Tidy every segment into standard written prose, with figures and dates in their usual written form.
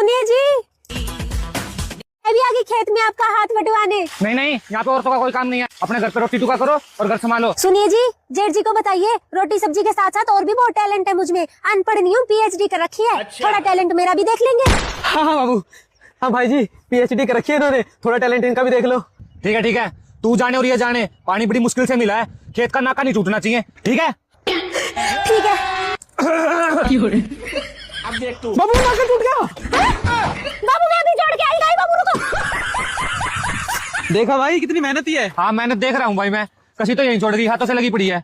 सुनिए जी, अभी आगे खेत में आपका हाथ बटवाने। नहीं नहीं, यहाँ पे औरतों का कोई काम नहीं है। अपने घर पे रोटी टुका करो और घर संभालो। सुनिए जी, जेठ जी को बताइए रोटी सब्जी के साथ साथ और भी बहुत टैलेंट है मुझ में। अनपढ़ नहीं हूँ, PhD कर रखी है। अच्छा। थोड़ा टैलेंट मेरा भी देख लेंगे। हाँ हाँ बाबू, हाँ भाई जी PhD कर रखी है इन्होंने, थोड़ा टैलेंट इनका भी देख लो। ठीक है, तू जाने और ये जाने, पानी बड़ी मुश्किल से मिला है, खेत का नाका नहीं टूटना चाहिए। ठीक है ठीक है। अब देख तू। बाबू नाका टूट गया। बाबू मैं अभी जोड़ के आई, नहीं बाबू रुको। देखा भाई कितनी मेहनती है। हाँ मेहनत देख रहा हूँ भाई मैं, कसी तो यहीं छोड़ दी, हाथों से लगी पड़ी है।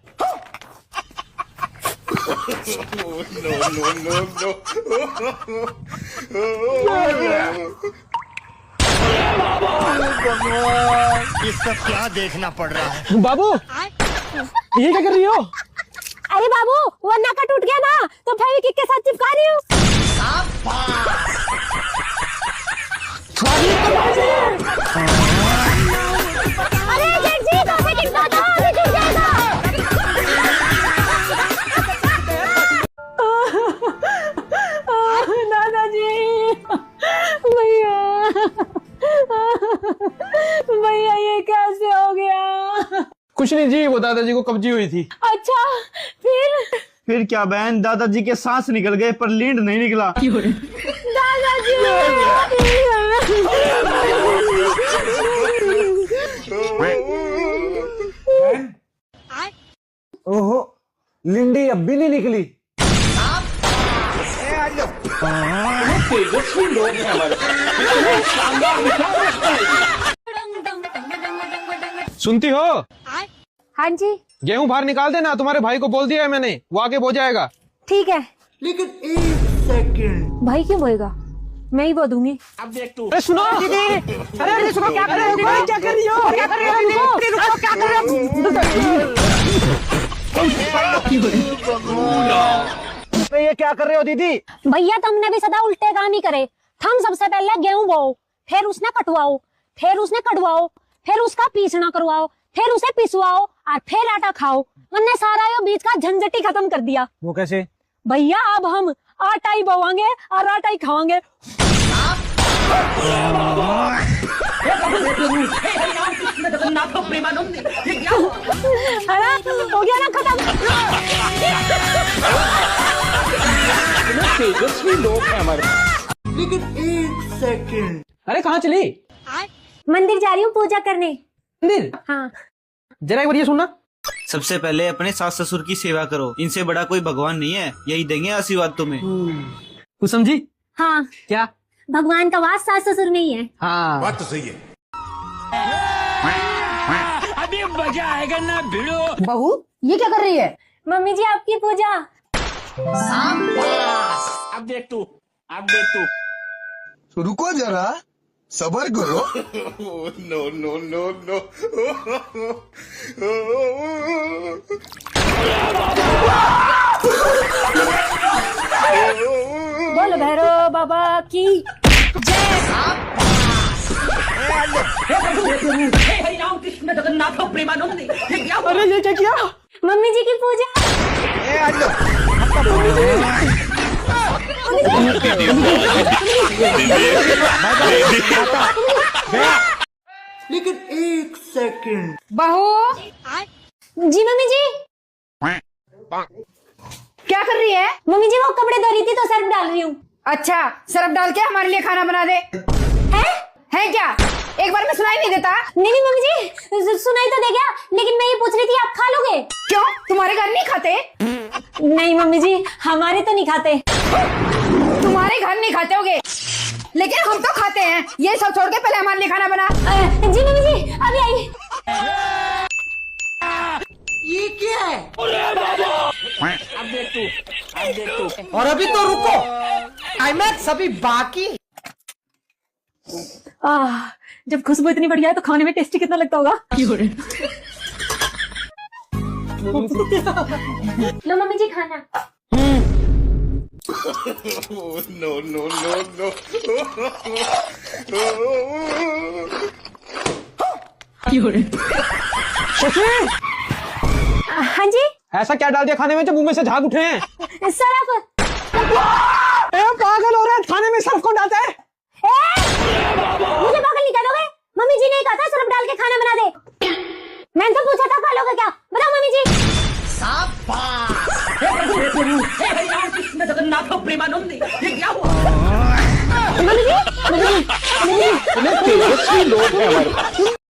इसका क्या देखना पड़ रहा है। बाबू ये क्या कर रही हो? अरे बाबू वो नाका टूट गया ना, तो फेविक्विक के साथ चिपका रही हूँ। अरे जेठ जी 2 सेकंड बाद अभी टूट जाएगा। दादाजी, भैया ये कैसे हो गया? कुछ नहीं जी, वो दादाजी को कब्जी हुई थी। अच्छा फिर क्या बहन, दादाजी के सांस निकल गए पर लीड नहीं निकला। दादाजी ओहो, लिंडी अब भी नहीं निकली। सुनती हो? हाँ जी गेहूं बाहर निकाल देना, तुम्हारे भाई को बोल दिया है मैंने, वो आगे बो जाएगा। ठीक है। लेकिन 1 सेकंड। भाई क्यों बोएगा, मैं ही बो दूंगी। अब देख तू। अरे सुनो दीदी, अरे सुनो, क्या कर रहे हो? क्या कर रही हो? क्या कर रही हो? क्या कर रहे हो? ये क्या कर रहे हो दीदी? भैया तुमने भी सदा उल्टे काम ही करे। हम सबसे पहले गेहूं बोओ, फिर उसने कटवाओ, फिर उसने कटवाओ, फिर उसका पीसना करवाओ, फिर उसे पिसवाओ और फिर आटा खाओ। हमने सारा ये बीच का झंझट ही खत्म कर दिया। वो कैसे? भैया अब हम आटा ही बोवांगे और आटा ही खावांगे। हो गया ना खत्म। तेजस्वी लोग हैं हमारे। लेकिन 1 सेकंड। अरे कहाँ चली? मंदिर जा रही हूँ पूजा करने। मंदिर? हाँ। जरा एक बार ये सुनना। सबसे पहले अपने सास ससुर की सेवा करो, इनसे बड़ा कोई भगवान नहीं है, यही देंगे आशीर्वाद तुम्हें। कुछ समझी? हाँ क्या? भगवान का वास सास ससुर नहीं है। हाँ बात तो सही है। अभी मजा आएगा ना भिड़ो। बहू ये क्या कर रही है? मम्मी जी आपकी पूजा। अब देख तू। रुको जरा, सबर करो। No no no no. बोल भैरव बाबा की जय। अरे ये क्या किया? मम्मी जी की पूजा। लेकिन 1 सेकंड। बहू जी मम्मी जी। क्या कर रही है? मम्मी जी वो कपड़े धो रही थी तो सर्फ डाल रही हूँ। अच्छा सरफ डाल के हमारे लिए खाना बना दे। है क्या? एक बार में सुनाई नहीं देता? नहीं मम्मी जी सुनाई तो दे गया, लेकिन मैं ये पूछ रही थी आप खा लोगे? क्यों, तुम्हारे घर नहीं खाते? नहीं मम्मी जी हमारे तो नहीं खाते। तुम्हारे घर नहीं खाते होगे, लेकिन हम तो खाते हैं। ये सब छोड़ के पहले हमारे लिए खाना बना। जी मम्मी जी अभी आई। ये क्या है? अब देख तू। और अभी तो रुको, क्लाइमैक्स अभी बाकी। जब खुशबू इतनी बढ़िया है तो खाने में टेस्टी कितना लगता होगा। लो मम्मी जी खाना। No no no no. हाँ जी ऐसा क्या डाल दिया खाने में जो मुंह में से झाग उठे हैं? सरफ। पागल हो रहा है, खाने में सर्फ कौन डालता है? तेजस्वी लोग हैं हमारे पास।